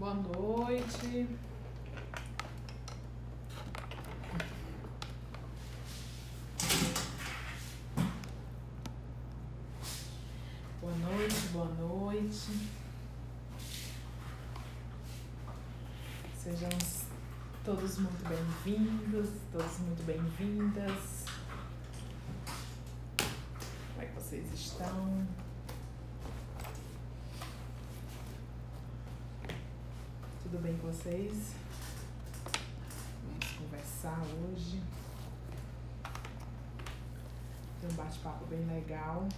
Boa noite. Boa noite, boa noite. Sejam todos muito bem-vindos, todas muito bem-vindas. Como é que vocês estão? Tudo bem com vocês? Vamos conversar hoje. Tem um bate-papo bem legal.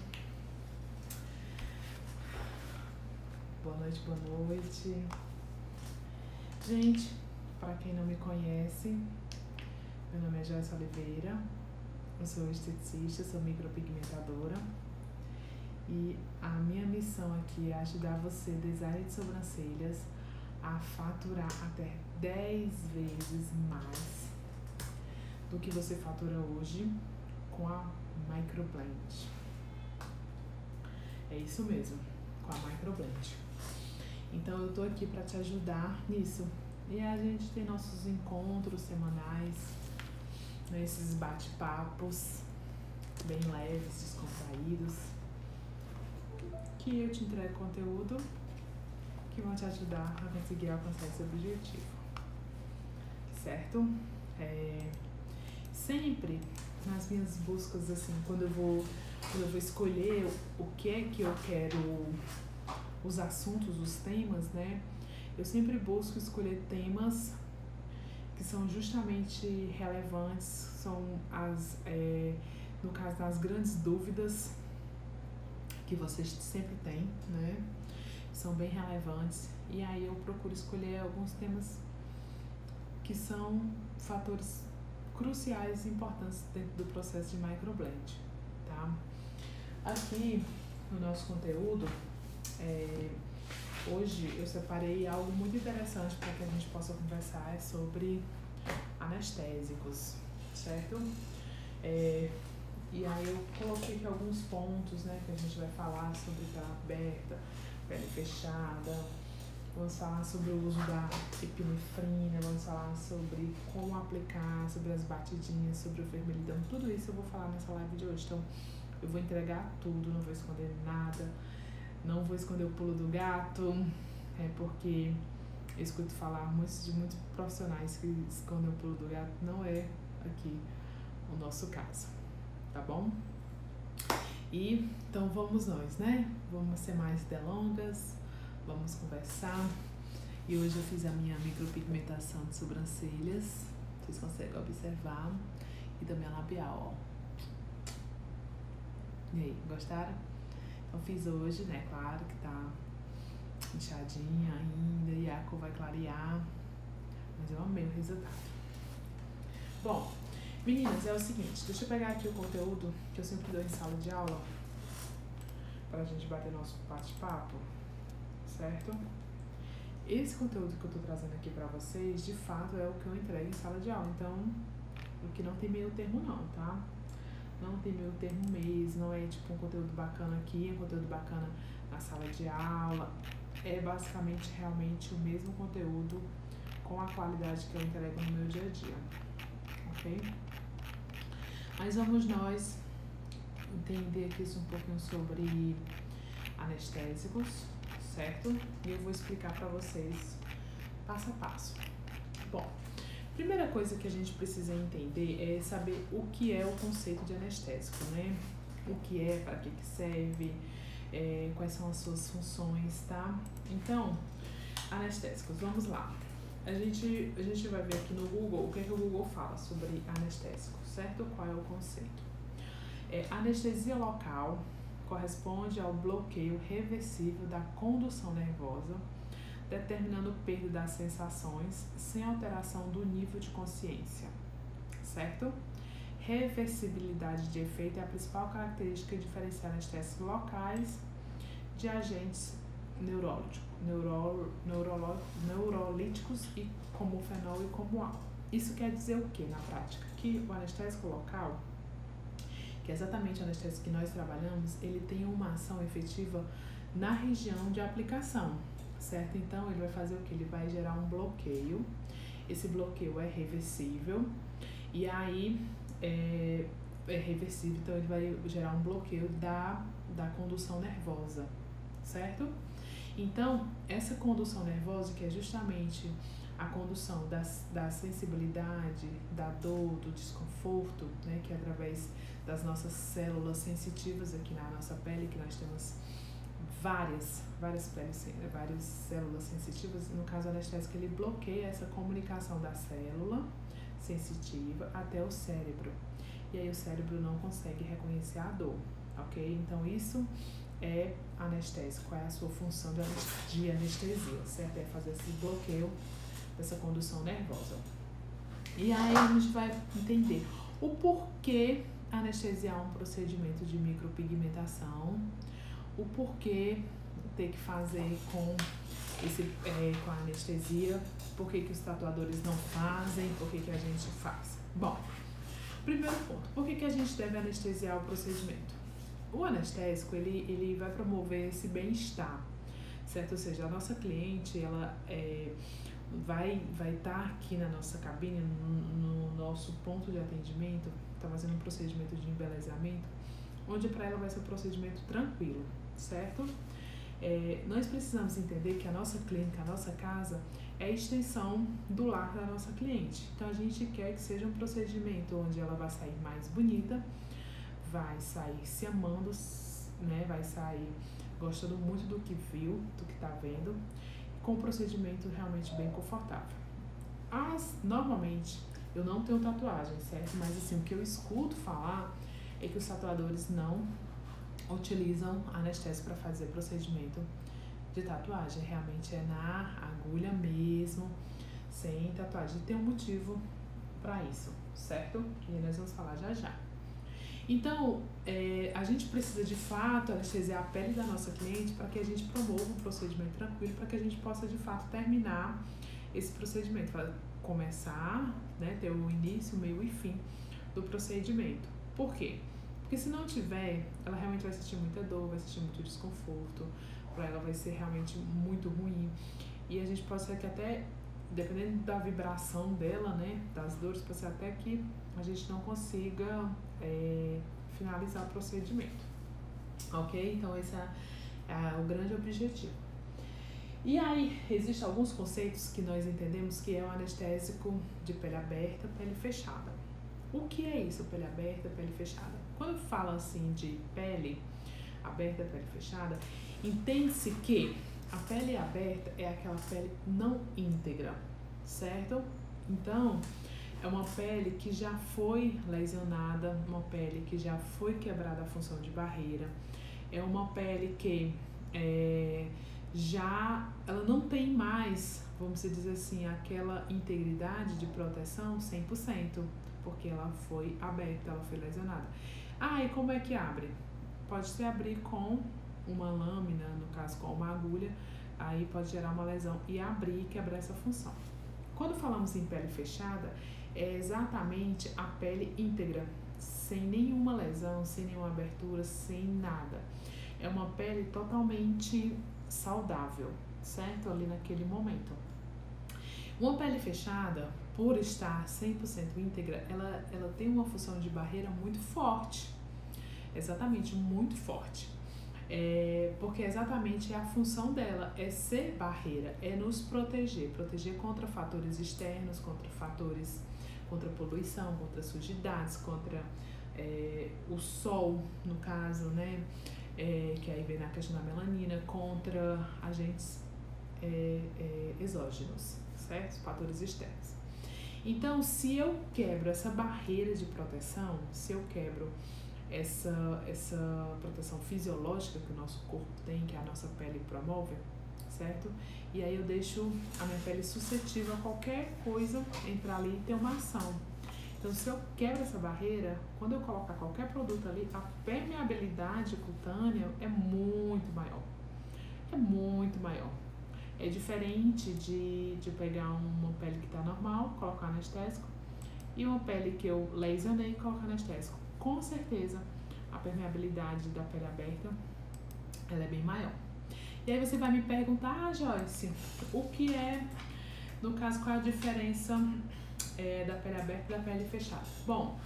Boa noite, boa noite. Gente, para quem não me conhece, meu nome é Joyce Oliveira, eu sou esteticista, sou micropigmentadora e a minha missão aqui é ajudar você, designer de sobrancelhas, a faturar até 10 vezes mais do que você fatura hoje com a microblend. É isso mesmo, com a microblend. Então eu tô aqui para te ajudar nisso. E a gente tem nossos encontros semanais, esses bate-papos bem leves, descontraídos, que eu te entrego conteúdo que vão te ajudar a conseguir alcançar esse objetivo, certo? Sempre nas minhas buscas, assim, quando eu vou escolher o que é que eu quero, os assuntos, os temas, né? Eu sempre busco escolher temas que são justamente relevantes, são no caso das grandes dúvidas que vocês sempre têm, né? São bem relevantes. E aí eu procuro escolher alguns temas que são fatores cruciais e importantes dentro do processo de microblend, tá? Aqui no nosso conteúdo, hoje eu separei algo muito interessante para que a gente possa conversar sobre anestésicos, certo? E aí eu coloquei aqui alguns pontos, né, que a gente vai falar sobre pele aberta, pele fechada, vamos falar sobre o uso da epinefrina, vamos falar sobre como aplicar, sobre as batidinhas, sobre o vermelhidão, tudo isso eu vou falar nessa live de hoje. Então eu vou entregar tudo, não vou esconder nada. Não vou esconder o pulo do gato, porque eu escuto falar de muitos profissionais que escondem o pulo do gato. Não é aqui o nosso caso, tá bom? E então vamos nós, né? Vamos ser mais delongas, vamos conversar. E hoje eu fiz a minha micropigmentação de sobrancelhas, vocês conseguem observar, e também a labial, ó. E aí, gostaram? Eu fiz hoje, né? Claro que tá inchadinha ainda e a cor vai clarear, mas eu amei o resultado. Bom, meninas, é o seguinte, deixa eu pegar aqui o conteúdo que eu sempre dou em sala de aula pra gente bater nosso bate-papo, certo? Esse conteúdo que eu tô trazendo aqui pra vocês, de fato, é o que eu entrego em sala de aula, então, o que não tem meio termo não, tá? Não tem meio termo mesmo, não é tipo um conteúdo bacana aqui, um conteúdo bacana na sala de aula. É basicamente realmente o mesmo conteúdo com a qualidade que eu entrego no meu dia a dia, ok? Mas vamos nós entender aqui um pouquinho sobre anestésicos, certo? E eu vou explicar para vocês passo a passo. Bom, primeira coisa que a gente precisa entender é saber o que é o conceito de anestésico, né? O que é, para que serve, quais são as suas funções, tá? Então, anestésicos, vamos lá. A gente vai ver aqui no Google o que é que o Google fala sobre anestésico, certo? Qual é o conceito? Anestesia local corresponde ao bloqueio reversível da condução nervosa, determinando perda das sensações sem alteração do nível de consciência, certo? Reversibilidade de efeito é a principal característica que diferencia anestésicos locais de agentes neurolíticos e como o fenol e como o álcool. Isso quer dizer o que na prática? Que o anestésico local, que é exatamente o anestésico que nós trabalhamos, ele tem uma ação efetiva na região de aplicação, certo? Então, ele vai fazer o que? Ele vai gerar um bloqueio. Esse bloqueio é reversível. E aí, é reversível, então ele vai gerar um bloqueio da condução nervosa, certo? Então, essa condução nervosa, que é justamente a condução da sensibilidade, da dor, do desconforto, né, que é através das nossas células sensitivas aqui na nossa pele, que nós temos várias células sensitivas. No caso anestésico, ele bloqueia essa comunicação da célula sensitiva até o cérebro. E aí o cérebro não consegue reconhecer a dor, ok? Então isso é anestésico, é a sua função de anestesia, certo? É fazer esse bloqueio dessa condução nervosa. E aí a gente vai entender o porquê anestesiar um procedimento de micropigmentação, o porquê ter que fazer com a anestesia, por que os tatuadores não fazem, por que a gente faz. Bom, primeiro ponto, por que a gente deve anestesiar o procedimento? O anestésico, ele vai promover esse bem-estar, certo? Ou seja, a nossa cliente, ela vai estar aqui na nossa cabine, no nosso ponto de atendimento, está fazendo um procedimento de embelezamento, onde para ela vai ser um procedimento tranquilo, certo? Nós precisamos entender que a nossa clínica, a nossa casa, é a extensão do lar da nossa cliente. Então, a gente quer que seja um procedimento onde ela vai sair mais bonita, vai sair se amando, né? Vai sair gostando muito do que viu, do que está vendo, com um procedimento realmente bem confortável. Normalmente, eu não tenho tatuagem, certo? Mas assim, o que eu escuto falar é que os tatuadores não utilizam anestésico para fazer procedimento de tatuagem. Realmente é na agulha mesmo, sem tatuagem. E tem um motivo para isso, certo? Que nós vamos falar já já. Então, a gente precisa de fato anestesiar a pele da nossa cliente para que a gente promova um procedimento tranquilo, para que a gente possa de fato terminar esse procedimento, para começar, né, ter o início, o meio e fim do procedimento. Por quê? Porque se não tiver, ela realmente vai sentir muita dor, vai sentir muito desconforto, para ela vai ser realmente muito ruim. E a gente pode ser que até, dependendo da vibração dela, né, das dores, pode ser até que a gente não consiga finalizar o procedimento, ok? Então esse é o grande objetivo. E aí, existem alguns conceitos que nós entendemos que é o anestésico de pele aberta, pele fechada. O que é isso, pele aberta, pele fechada? Quando fala assim de pele aberta, pele fechada, entende-se que a pele aberta é aquela pele não íntegra, certo? Então, é uma pele que já foi lesionada, uma pele que já foi quebrada a função de barreira, é uma pele que ela não tem mais, vamos dizer assim, aquela integridade de proteção 100%, porque ela foi aberta, ela foi lesionada. E como é que abre? Pode se abrir com uma lâmina, no caso com uma agulha, aí pode gerar uma lesão e abrir e quebrar essa função. Quando falamos em pele fechada, é exatamente a pele íntegra, sem nenhuma lesão, sem nenhuma abertura, sem nada. É uma pele totalmente saudável, certo? Ali naquele momento. Uma pele fechada, por estar 100% íntegra, ela tem uma função de barreira muito forte. Exatamente, muito forte. Porque exatamente a função dela é ser barreira, é nos proteger contra fatores externos, contra poluição, contra sujidades, contra o sol, no caso, né, que aí vem na questão da melanina, contra agentes exógenos, certo? Fatores externos. Então, se eu quebro essa barreira de proteção, se eu quebro essa proteção fisiológica que o nosso corpo tem, que a nossa pele promove, certo? E aí eu deixo a minha pele suscetível a qualquer coisa entrar ali e ter uma ação. Então, se eu quebro essa barreira, quando eu colocar qualquer produto ali, a permeabilidade cutânea é muito maior. É muito maior. É diferente de pegar uma pele que está normal, colocar anestésico, e uma pele que eu lesionei e colocar anestésico. Com certeza, a permeabilidade da pele aberta ela é bem maior. E aí você vai me perguntar, Joyce, o que é, no caso, qual é a diferença da pele aberta e da pele fechada? Bom,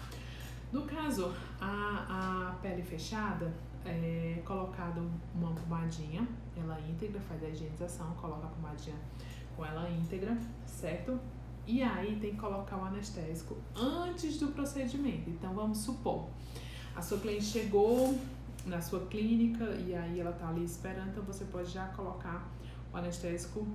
no caso, a pele fechada é colocado uma pomadinha, ela íntegra, faz a higienização, coloca a pomadinha com ela íntegra, certo? E aí tem que colocar o anestésico antes do procedimento. Então vamos supor, a sua cliente chegou na sua clínica e aí ela tá ali esperando, então você pode já colocar o anestésico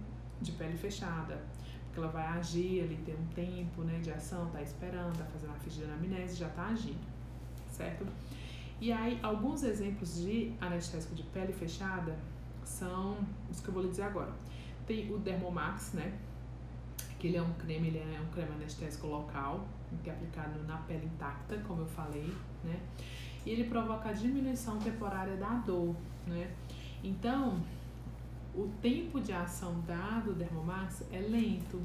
de pele fechada, porque ela vai agir ali, tem um tempo, né, de ação, tá esperando, tá fazendo a ficha de anamnese, já tá agindo, certo? E aí, alguns exemplos de anestésico de pele fechada são os que eu vou lhe dizer agora. Tem o Dermomax, né, que ele é um creme anestésico local, que é aplicado na pele intacta, como eu falei, né, e ele provoca a diminuição temporária da dor, né. Então, o tempo de ação do Dermomax é lento.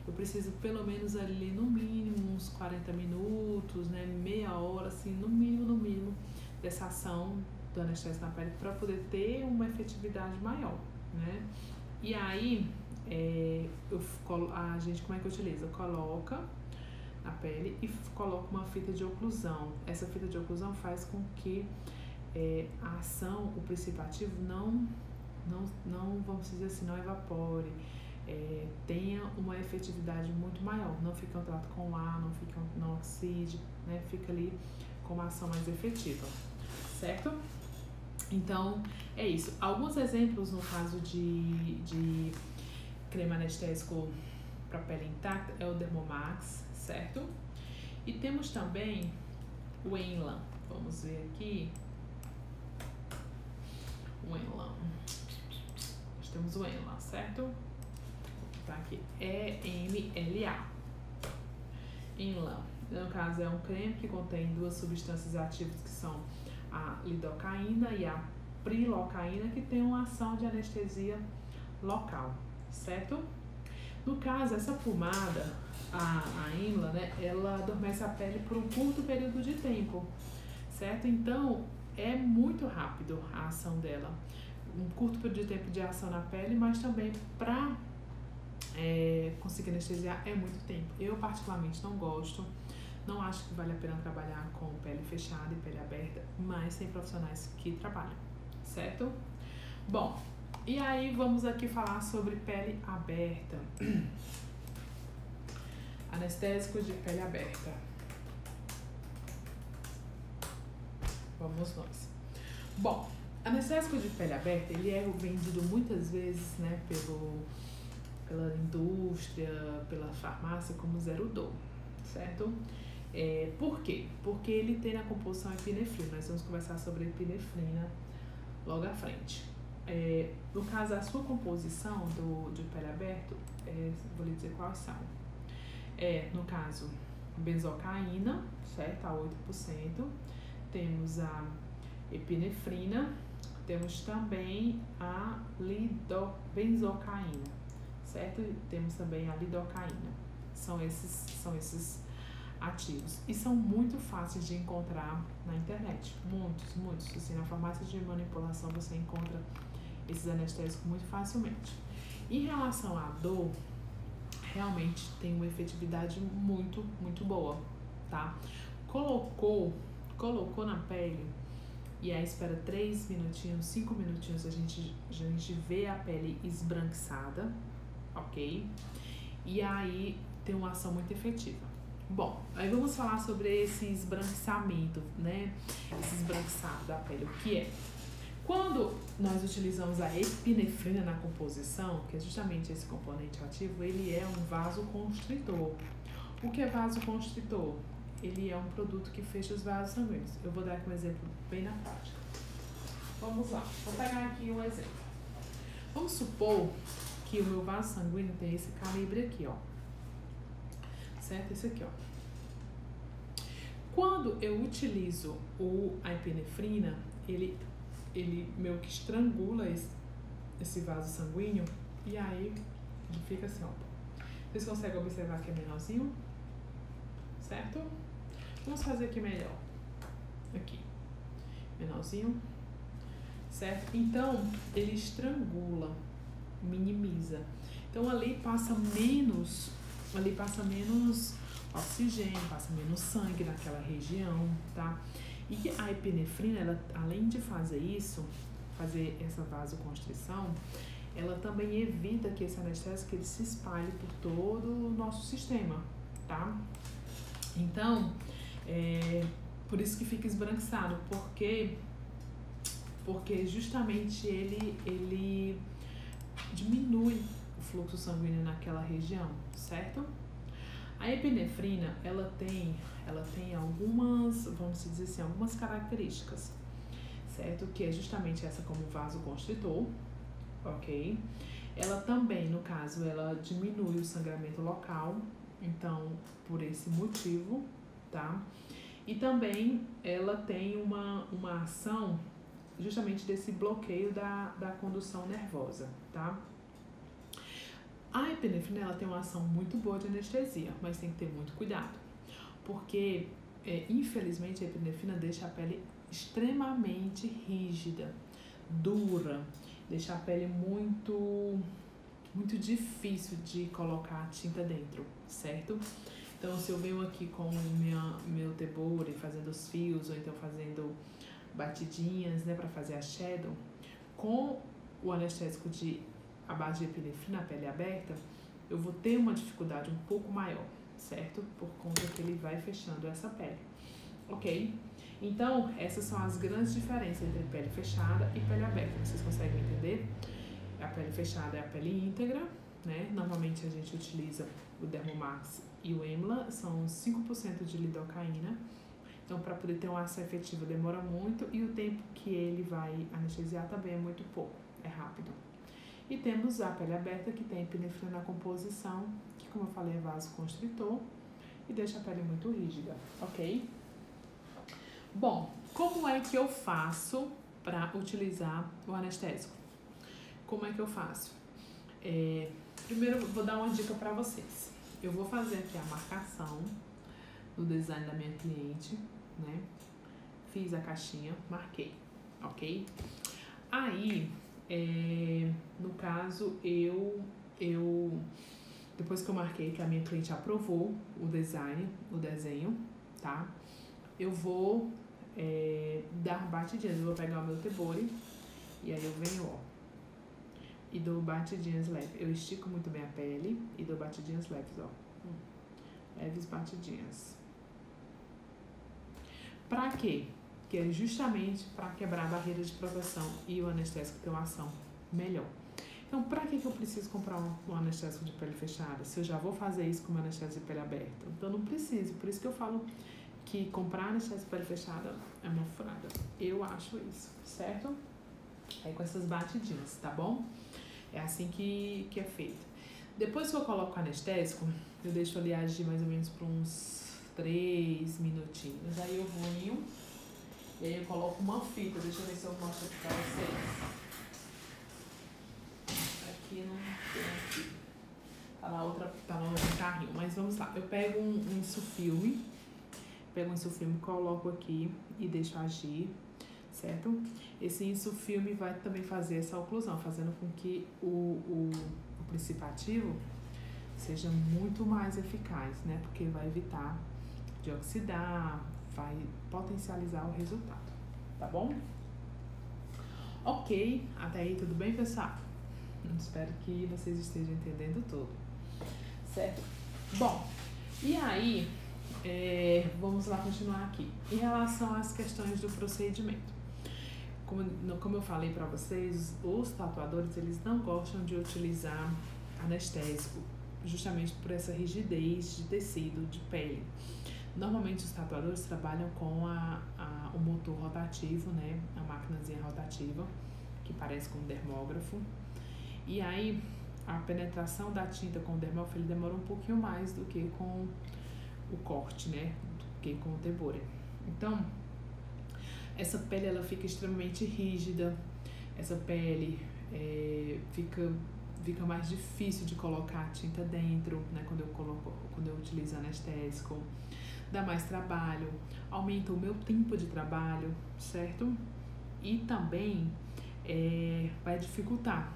Eu preciso pelo menos ali, no mínimo, uns 40 minutos, né, meia hora, assim, no mínimo, dessa ação do anestésico na pele para poder ter uma efetividade maior, né. E aí, a gente, como é que utiliza? Coloca na pele e coloca uma fita de oclusão. Essa fita de oclusão faz com que a ação, o princípio ativo não, vamos dizer assim, não evapore, tenha uma efetividade muito maior, não fica em contato com o ar, não oxide, né, fica ali com uma ação mais efetiva, certo? Então, é isso. Alguns exemplos no caso de creme anestésico para pele intacta é o Dermomax, certo? E temos também o Enlan. Vamos ver aqui. O Enlan. Nós temos o Enlan, certo? Tá aqui. EMLA. Enlan. No caso, é um creme que contém duas substâncias ativas que são a lidocaína e a prilocaína, que tem uma ação de anestesia local, certo? No caso, essa pomada, a Enlan, né, ela adormece a pele por um curto período de tempo, certo? Então, é muito rápido a ação dela. Um curto período de tempo de ação na pele, mas também para conseguir anestesiar é muito tempo. Eu, particularmente, não gosto. Não acho que vale a pena trabalhar com pele fechada e pele aberta, mas tem profissionais que trabalham, certo? Bom, e aí vamos aqui falar sobre pele aberta. Anestésicos de pele aberta. Vamos nós. Bom, anestésico de pele aberta, ele é vendido muitas vezes, né, pela indústria, pela farmácia como zero dor, certo? Por quê? Porque ele tem na composição epinefrina. Nós vamos conversar sobre epinefrina logo à frente. No caso, a sua composição de pele aberto, vou lhe dizer quais são. No caso, benzocaína, certo? A 8%. Temos a epinefrina. Temos também a benzocaína, certo? E temos também a lidocaína. São esses ativos. E são muito fáceis de encontrar na internet. Muitos. Assim, na farmácia de manipulação você encontra esses anestésicos muito facilmente. Em relação à dor, realmente tem uma efetividade muito boa, tá? Colocou na pele e aí espera 3 minutinhos, 5 minutinhos, a gente vê a pele esbranquiçada, ok? E aí tem uma ação muito efetiva. Bom, aí vamos falar sobre esse esbranquiçamento, né? Esse esbranquiçado da pele, o que é? Quando nós utilizamos a epinefrina na composição, que é justamente esse componente ativo, ele é um vasoconstritor. O que é vasoconstritor? Ele é um produto que fecha os vasos sanguíneos. Eu vou dar aqui um exemplo bem na prática. Vamos lá, vou pegar aqui um exemplo. Vamos supor que o meu vaso sanguíneo tem esse calibre aqui, ó. Certo? Esse aqui, ó. Quando eu utilizo a epinefrina, ele meio que estrangula esse vaso sanguíneo e aí ele fica assim, ó. Vocês conseguem observar que é menorzinho? Certo? Vamos fazer aqui melhor. Aqui. Menorzinho. certo? Então, ele estrangula, minimiza. Então, ali passa menos oxigênio, passa menos sangue naquela região, tá? E a epinefrina, ela, além de fazer isso, fazer essa vasoconstrição, ela também evita que esse anestésico ele se espalhe por todo o nosso sistema, tá? Então, por isso que fica esbranquiçado, porque justamente ele diminui o fluxo sanguíneo naquela região, certo? A epinefrina, ela tem algumas, vamos dizer assim, algumas características, certo? Que é justamente essa como vasoconstritor, ok? Ela também, no caso, ela diminui o sangramento local, então, por esse motivo, tá? E também ela tem uma ação justamente desse bloqueio da condução nervosa, tá? A epinefrina, ela tem uma ação muito boa de anestesia, mas tem que ter muito cuidado, porque, infelizmente, a epinefrina deixa a pele extremamente rígida, dura, deixa a pele muito difícil de colocar a tinta dentro, certo? Então, se eu venho aqui com meu Tebore fazendo os fios, ou então fazendo batidinhas, né, para fazer a shadow, com o anestésico a base de epinefrina, a pele aberta, eu vou ter uma dificuldade um pouco maior, certo? Por conta que ele vai fechando essa pele, ok? Então, essas são as grandes diferenças entre pele fechada e pele aberta. Vocês conseguem entender? A pele fechada é a pele íntegra, né? Normalmente a gente utiliza o Dermomax e o Emla, são 5% de lidocaína. Então, para poder ter uma ação efetiva demora muito e o tempo que ele vai anestesiar também é muito pouco, é rápido. E temos a pele aberta, que tem epinefrina na composição, que, como eu falei, é vasoconstritor e deixa a pele muito rígida, ok? Bom, como é que eu faço para utilizar o anestésico? Como é que eu faço? Primeiro, eu vou dar uma dica para vocês. Eu vou fazer aqui a marcação do design da minha cliente, né? Fiz a caixinha, marquei, ok? Aí, no caso, eu depois que eu marquei, que a minha cliente aprovou o desenho, tá? Eu vou dar batidinhas. Eu vou pegar o meu Tebore e aí eu venho, ó, e dou batidinhas leves. Eu estico muito bem a pele e dou batidinhas leves, ó. Leves batidinhas. Pra quê? Que é justamente para quebrar a barreira de proteção e o anestésico ter uma ação melhor. Então, pra que eu preciso comprar um anestésico de pele fechada, se eu já vou fazer isso com uma anestésico de pele aberta? Então, não preciso. Por isso que eu falo que comprar anestésico de pele fechada é uma furada. Eu acho isso, certo? Aí com essas batidinhas, tá bom? É assim que é feito. Depois que eu coloco o anestésico, eu deixo ali agir mais ou menos por uns 3 minutinhos. Aí eu venho e aí eu coloco uma fita. Deixa eu ver se eu mostro aqui pra vocês. Aqui não tem fita. Tá lá outro carrinho. Mas vamos lá. Eu pego um insufilme. Coloco aqui e deixo agir, certo? Esse insufilme vai também fazer essa oclusão, fazendo com que o princípio ativo seja muito mais eficaz, né? Porque vai evitar de oxidar, vai potencializar o resultado, tá bom? Ok, até aí tudo bem, pessoal? Espero que vocês estejam entendendo tudo, certo? Bom, e aí, vamos lá continuar aqui. Em relação às questões do procedimento, como eu falei para vocês, os tatuadores, eles não gostam de utilizar anestésico, justamente por essa rigidez de tecido, de pele. Normalmente os tatuadores trabalham com o motor rotativo, né? A maquinazinha rotativa, que parece com um dermógrafo. E aí, a penetração da tinta com o dermógrafo, ele demora um pouquinho mais do que com o corte, né? Do que com o Tebore. Então, essa pele, ela fica extremamente rígida. Essa pele fica mais difícil de colocar a tinta dentro, né? Quando eu utilizo anestésico. Dá mais trabalho, aumenta o meu tempo de trabalho, certo? E também vai dificultar.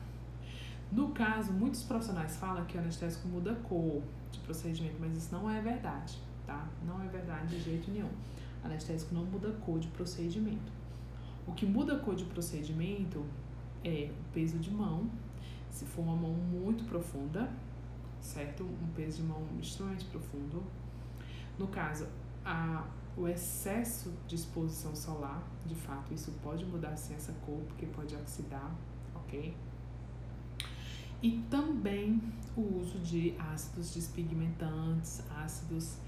No caso, muitos profissionais falam que o anestésico muda a cor de procedimento, mas isso não é verdade, tá? Não é verdade de jeito nenhum. O anestésico não muda a cor de procedimento. O que muda a cor de procedimento é o peso de mão, se for uma mão muito profunda, certo? Um peso de mão extremamente profundo. No caso, o excesso de exposição solar, de fato, isso pode mudar sim essa cor, porque pode oxidar, ok? E também o uso de ácidos despigmentantes, ácidos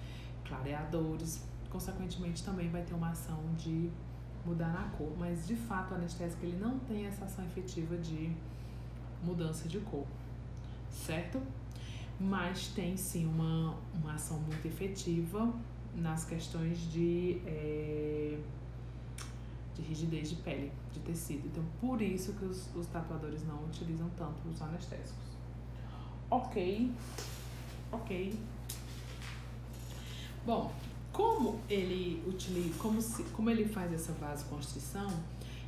clareadores, consequentemente também vai ter uma ação de mudar na cor, mas de fato o anestésico ele não tem essa ação efetiva de mudança de cor, certo? Mas tem sim uma ação muito efetiva nas questões de rigidez de pele, de tecido. Então, por isso que os tatuadores não utilizam tanto os anestésicos. Ok. Bom, como ele faz essa vasoconstrição,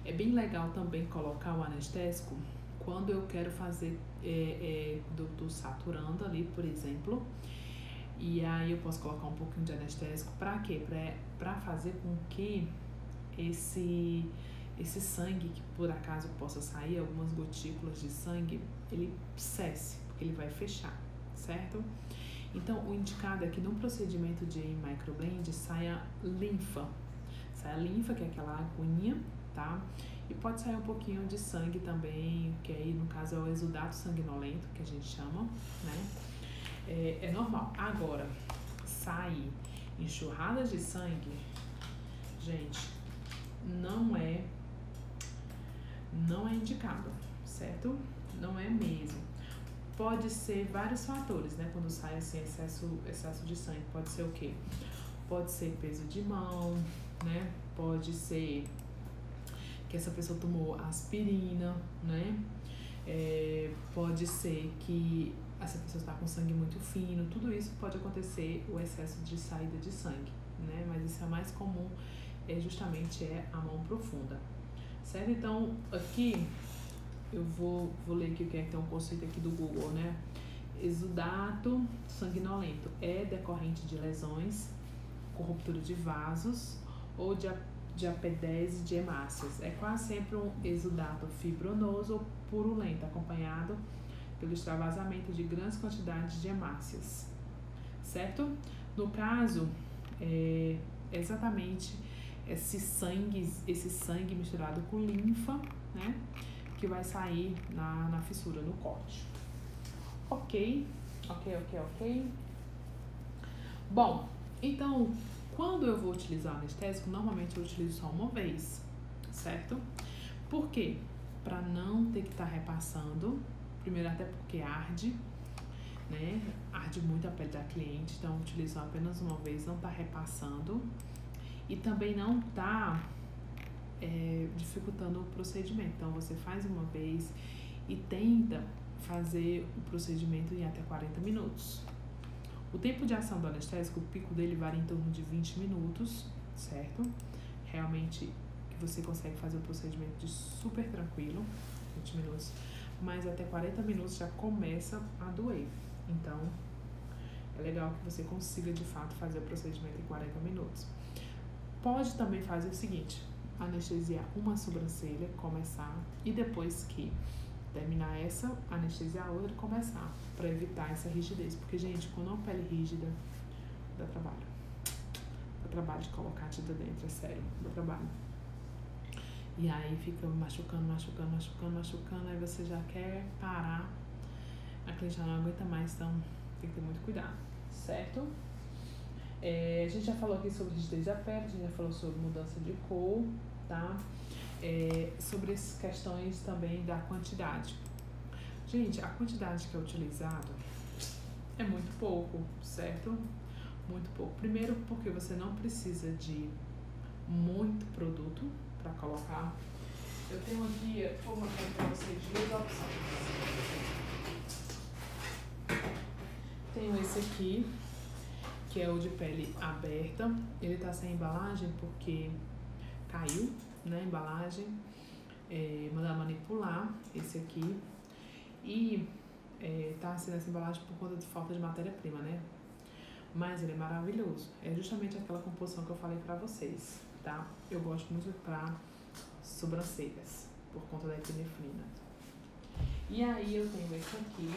é bem legal também colocar o anestésico quando eu quero fazer, tô saturando ali, por exemplo, e aí eu posso colocar um pouquinho de anestésico. Para quê? Para fazer com que esse sangue, que por acaso possa sair, algumas gotículas de sangue, ele cesse, porque ele vai fechar, certo? Então, o indicado é que no procedimento de microblend saia linfa. Saia linfa, que é aquela aguinha, tá? E pode sair um pouquinho de sangue também, que aí no caso é o exudato sanguinolento, que a gente chama, né? É normal. Agora, sair enxurradas de sangue, gente, não é indicado, certo? Não é mesmo. Pode ser vários fatores, né? Quando sai assim excesso de sangue, pode ser o quê? Pode ser peso de mão, né? Pode ser que essa pessoa tomou aspirina, né? Pode ser que essa pessoa está com sangue muito fino. Tudo isso pode acontecer, o excesso de saída de sangue, né? Mas isso é mais comum, justamente a mão profunda, certo? Então, aqui eu vou ler aqui o que é então o conceito aqui do Google, né? Exudato sanguinolento é decorrente de lesões, com ruptura de vasos ou de apedese de hemácias. É quase sempre um exudato fibronoso ou purulento, acompanhado pelo extravasamento de grandes quantidades de hemácias, certo? No caso, exatamente esse sangue misturado com linfa, né? Que vai sair na fissura, no corte. Ok. Bom, então, quando eu vou utilizar o anestésico, normalmente eu utilizo só uma vez, certo? Por quê? Para não ter que estar repassando, primeiro até porque arde, né? Arde muito a pele da cliente, então eu utilizo apenas uma vez, não tá repassando e também não tá dificultando o procedimento. Então você faz uma vez e tenta fazer o procedimento em até 40 minutos. O tempo de ação do anestésico, o pico dele varia em torno de 20 minutos, certo? Realmente que você consegue fazer o procedimento de super tranquilo, 20 minutos, mas até 40 minutos já começa a doer. Então, é legal que você consiga de fato fazer o procedimento em 40 minutos. Pode também fazer o seguinte: anestesiar uma sobrancelha, começar, e depois que terminar essa, anestesiar a outra e começar, para evitar essa rigidez. Porque, gente, quando uma pele rígida, dá trabalho. Dá trabalho de colocar a tinta dentro, é sério, dá trabalho. E aí fica machucando, aí você já quer parar, a cliente já não aguenta mais, então tem que ter muito cuidado, certo? A gente já falou aqui sobre rigidez da pele, a gente já falou sobre mudança de cor, tá? Sobre essas questões também da quantidade. Gente, a quantidade que é utilizada é muito pouco, certo? Muito pouco. Primeiro porque você não precisa de muito produto para colocar. Eu tenho aqui, vou mostrar para vocês duas opções. Tenho esse aqui, que é o de pele aberta. Ele tá sem embalagem porque caiu, né, a embalagem. mandar manipular esse aqui. E tá assim nessa embalagem por conta de falta de matéria-prima, né? Mas ele é maravilhoso. É justamente aquela composição que eu falei pra vocês, tá? Eu gosto muito pra sobrancelhas, por conta da epinefrina. E aí eu tenho esse aqui,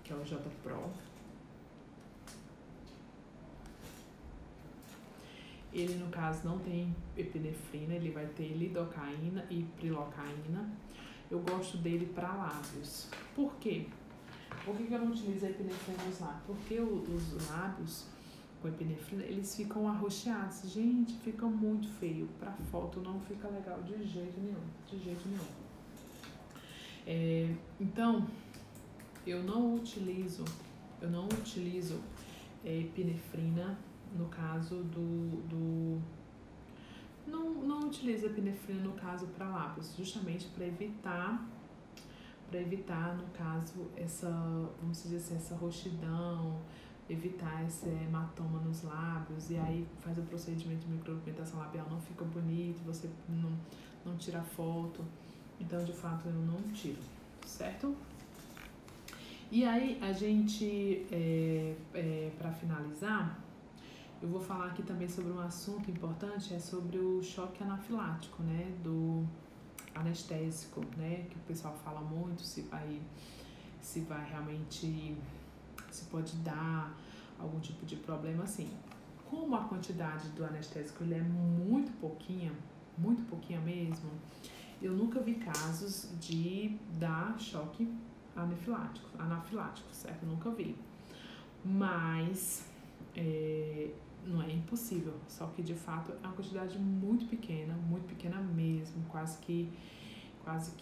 que é o J Pro. Ele, no caso, não tem epinefrina, ele vai ter lidocaína e prilocaína. Eu gosto dele para lábios. Por quê? Por que eu não utilizo a epinefrina nos lábios? Porque os lábios com epinefrina, eles ficam arroxeados. Gente, fica muito feio. Para foto não fica legal de jeito nenhum. De jeito nenhum. Então, eu não utilizo epinefrina no caso não utilizo epinefrina no caso para lábios, justamente para evitar no caso essa, vamos dizer assim, essa roxidão, evitar esse hematoma nos lábios, e aí faz o procedimento de micropigmentação labial, não fica bonito, você não tira foto, então de fato eu não tiro, certo? E aí a gente, para finalizar, eu vou falar aqui também sobre um assunto importante, é sobre o choque anafilático, né, do anestésico, né, que o pessoal fala muito, se vai realmente, se pode dar algum tipo de problema, assim. Como a quantidade do anestésico ele é muito pouquinha mesmo, eu nunca vi casos de dar choque anafilático, certo? Eu nunca vi. Mas não é impossível, só que de fato é uma quantidade muito pequena mesmo, quase que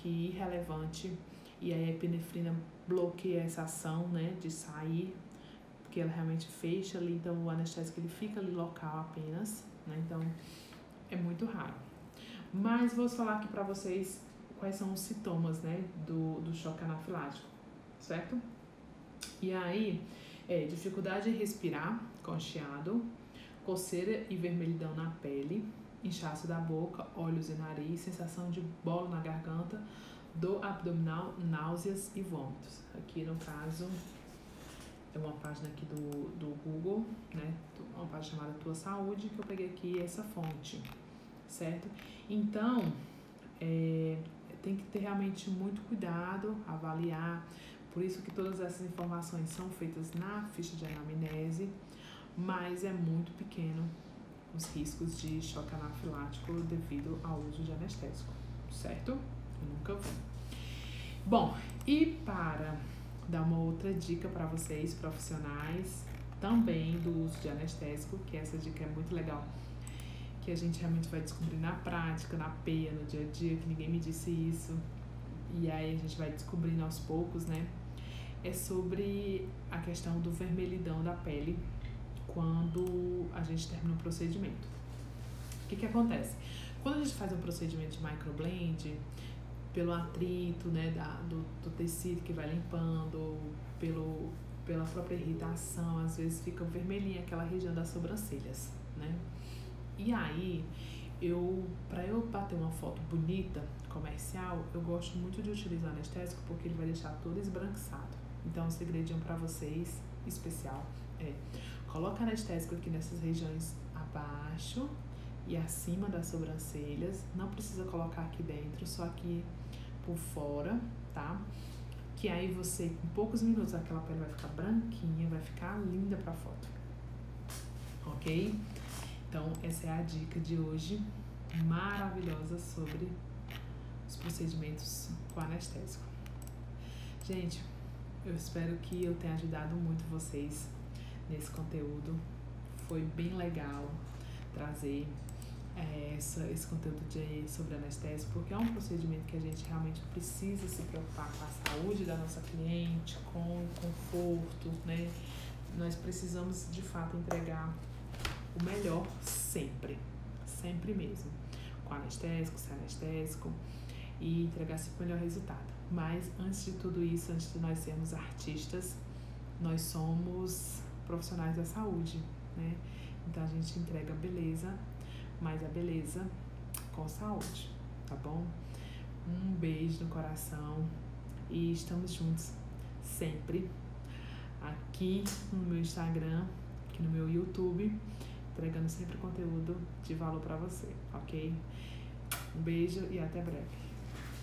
irrelevante, e aí a epinefrina bloqueia essa ação, né, de sair, porque ela realmente fecha ali, então o anestésico ele fica ali local apenas, né, então é muito raro. Mas vou falar aqui pra vocês quais são os sintomas, né, do choque anafilático, certo? E aí, dificuldade em respirar com chiado, coceira e vermelhidão na pele, inchaço da boca, olhos e nariz, sensação de bolo na garganta, dor abdominal, náuseas e vômitos. Aqui no caso é uma página aqui do Google, né? Uma página chamada Tua Saúde, que eu peguei aqui essa fonte, certo? Então, tem que ter realmente muito cuidado, avaliar, por isso que todas essas informações são feitas na ficha de anamnese, mas é muito pequeno os riscos de choque anafilático devido ao uso de anestésico, certo? Eu nunca vi. Bom, e para dar uma outra dica para vocês, profissionais, também do uso de anestésico, que essa dica é muito legal, que a gente realmente vai descobrir na prática, na peia, no dia a dia, que ninguém me disse isso, e aí a gente vai descobrindo aos poucos, né? É sobre a questão do vermelhidão da pele quando a gente termina o procedimento. O que acontece? Quando a gente faz um procedimento de microblend, pelo atrito, né, do tecido que vai limpando, pela própria irritação, às vezes fica vermelhinha aquela região das sobrancelhas, né? E aí, pra eu bater uma foto bonita, comercial, eu gosto muito de utilizar anestésico porque ele vai deixar todo esbranquiçado. Então, o segredinho pra vocês, especial, coloca anestésico aqui nessas regiões abaixo e acima das sobrancelhas. Não precisa colocar aqui dentro, só aqui por fora, tá? Que aí você, com poucos minutos, aquela pele vai ficar branquinha, vai ficar linda pra foto. Ok? Então, essa é a dica de hoje, maravilhosa sobre os procedimentos com anestésico. Gente, eu espero que eu tenha ajudado muito vocês nesse conteúdo. Foi bem legal trazer esse conteúdo sobre anestésico, porque é um procedimento que a gente realmente precisa se preocupar com a saúde da nossa cliente, com o conforto, né? Nós precisamos, de fato, entregar o melhor sempre mesmo, com anestésico, sem anestésico, e entregar sempre o melhor resultado. Mas antes de tudo isso, antes de nós sermos artistas, nós somos profissionais da saúde, né? Então a gente entrega a beleza, mas a beleza com saúde, tá bom? Um beijo no coração e estamos juntos sempre aqui no meu Instagram, aqui no meu YouTube, entregando sempre conteúdo de valor pra você, ok? Um beijo e até breve.